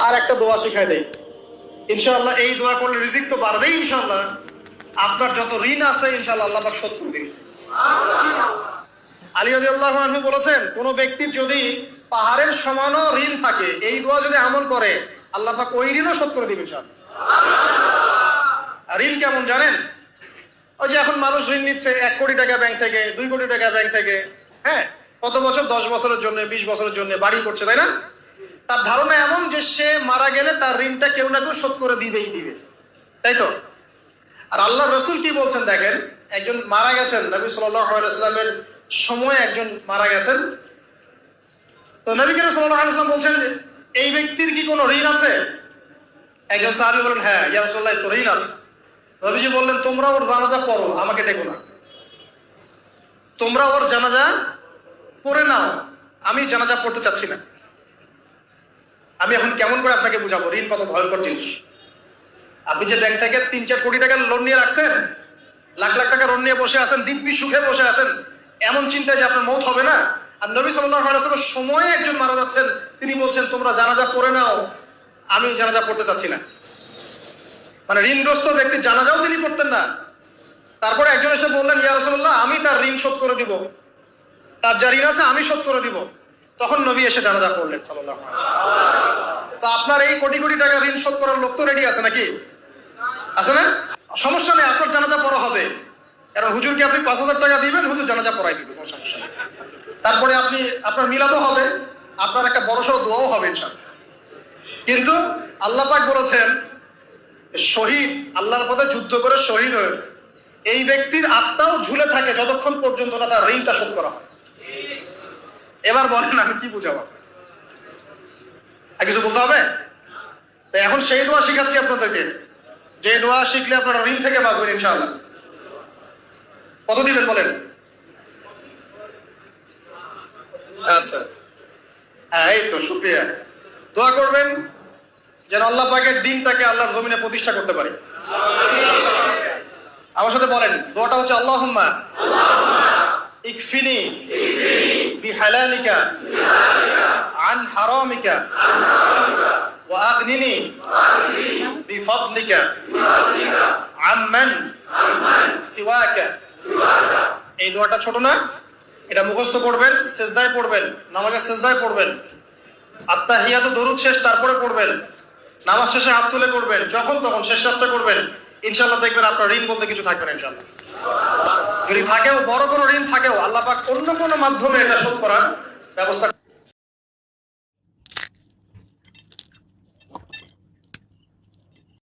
আর একটা দোয়া শিখাই দেই, ইনশাআল্লাহ এই দোয়া করলে রিজিক তো বাড়বেই ইনশাআল্লাহ। আপনার যত ঋণ আছে ইনশাআল্লাহ আল্লাহ পাক শোধ করে দিবেন। আলী রাদিয়াল্লাহু আনহু বলেছেন, কোন ব্যক্তির যদি পাহাড়ের সমানও ঋণ থাকে, এই দোয়া যদি আমল করে আল্লাহ পাক ওই ঋণও শোধ করে দিবেন ইনশাআল্লাহ। ঋণ কেমন জানেন? ওই যে এখন মানুষ ঋণ নিচ্ছে 1 কোটি টাকা ব্যাংক থেকে, 2 কোটি টাকা ব্যাংক থেকে, হ্যাঁ, কত বছর, 10 বছরের জন্য, 20 বছরের জন্য বাড়ি করছে, তাই না? তার ধারণা এমন যে সে মারা গেলে তার ঋণটা কেউ না কেউ শোধ করে দিবেই দিবে, তাই তো? আর আল্লাহ রসুল কি বলছেন দেখেন, একজন মারা গেছেন, নবী সাল্লাল্লাহু আলাইহি ওয়াসাল্লামের সময় একজন মারা গেছেন। তো নবী করিম সাল্লাল্লাহু আলাইহি ওয়াসাল্লাম বলছেন, এই ব্যক্তির কি কোনো ঋণ আছে? একজন সাহাবী বলেন, হ্যাঁ ইয়া রাসূলুল্লাহ, তো ঋণ আছে। নবীজি বললেন, তোমরা ওর জানাজা পড়ো, আমাকে ডেকো না। তোমরা ওর জানাজা পড়ে নাও, আমি জানাজা পড়তে চাচ্ছি না। আমি এখন কেমন করে আপনাকে বুঝাবো ঋণ কত ভয়ঙ্কর জিনিস। আপনি যে ব্যাংক থেকে 3-4 কোটি টাকার লোন নিয়ে রাখছেন, লাখ লাখ টাকা লোন নিয়ে বসে আছেন, দিব্যি সুখে বসে আছেন, এমন চিন্তায় যে আপনার মৌত হবে না। আর নবী সাল্লাল্লাহু আলাইহি ওয়াসাল্লামের সময়ে একজন মারা যাচ্ছেন, তিনি বলছেন তোমরা জানাজা পড়ে নাও, আমি জানাজা পড়তে চাচ্ছি না। মানে ঋণগ্রস্ত ব্যক্তির জানাজাও তিনি পড়তেন না। তারপরে একজন এসে বললেন, ইয়া রাসূলুল্লাহ, আমি তার ঋণ শোধ করে দিব, তার যা ঋণ আছে আমি শোধ করে দিব। তখন নবী এসে জানাজা পড়লেন সাল্লাল্লাহু আলাইহি ওয়াসাল্লাম। তো আপনার এই কোটি কোটি টাকা ঋণ শোধ করার লোক তো রেডি আছে নাকি? আছে না? সমস্যা নেই, আপনার জানাজা পড়া হবে। কারণ হুজুরকে আপনি 5,000 টাকা দিবেন, হুজুর জানাজা পড়াই দিবে, কোনো সমস্যা নেই। তারপরে আপনার মিলাদও হবে, আপনার একটা বড়সড় দোয়াও হবে ইনশাআল্লাহ। কিন্তু আল্লাহ পাক বলেছেন, শহীদ, আল্লাহর পথে যুদ্ধ করে শহীদ হয়েছে, এই ব্যক্তির আত্মাও ঝুলে থাকে যতক্ষণ পর্যন্ত না তার ঋণটা শোধ করা হয়। এবার বলেন আমি কি বুঝাবো? আর কিছু বলতে হবে? তো এখন সেই দোয়া শিখাচ্ছি আপনাদেরকে, যে দোয়া শিখলে আপনারা ঋণ থেকে বাঁচবেন ইনশাআল্লাহ। কত দিবেন বলেন? আচ্ছা, হ্যাঁ, এই তো শুকরিয়া। দোয়া করবেন যেন আল্লাহ পাকের দ্বীনটাকে আল্লাহর জমিনে প্রতিষ্ঠা করতে পারি। আমার সাথে বলেন, দোয়াটা হচ্ছে, আল্লাহুম্মা ইকফিনি বিহালালিকা আন হারামিকা ওয়া আগনিনি বিফাদলিকা আম্মান সিওয়াকা। এই দোয়াটা ছোট না, এটা মুখস্থ করবেন, সিজদায় পড়বেন, নামাজের সিজদায় পড়বেন, আত্তাহিয়াতু দরুদ শেষ তারপরে পড়বেন, নামাজ শেষে হাত তুলে করবেন, যখন তখন শেষ রাতটা করবেন, ইনশাআল্লাহ দেখবেন আপনার ঋণ বলতে কিছু থাকবে না ইনশাআল্লাহ। যদি থাকেও, বড় কোনো ঋণ থাকেও, আল্লাহ পাক অন্য কোনো মাধ্যমে এটা শোধ করার ব্যবস্থা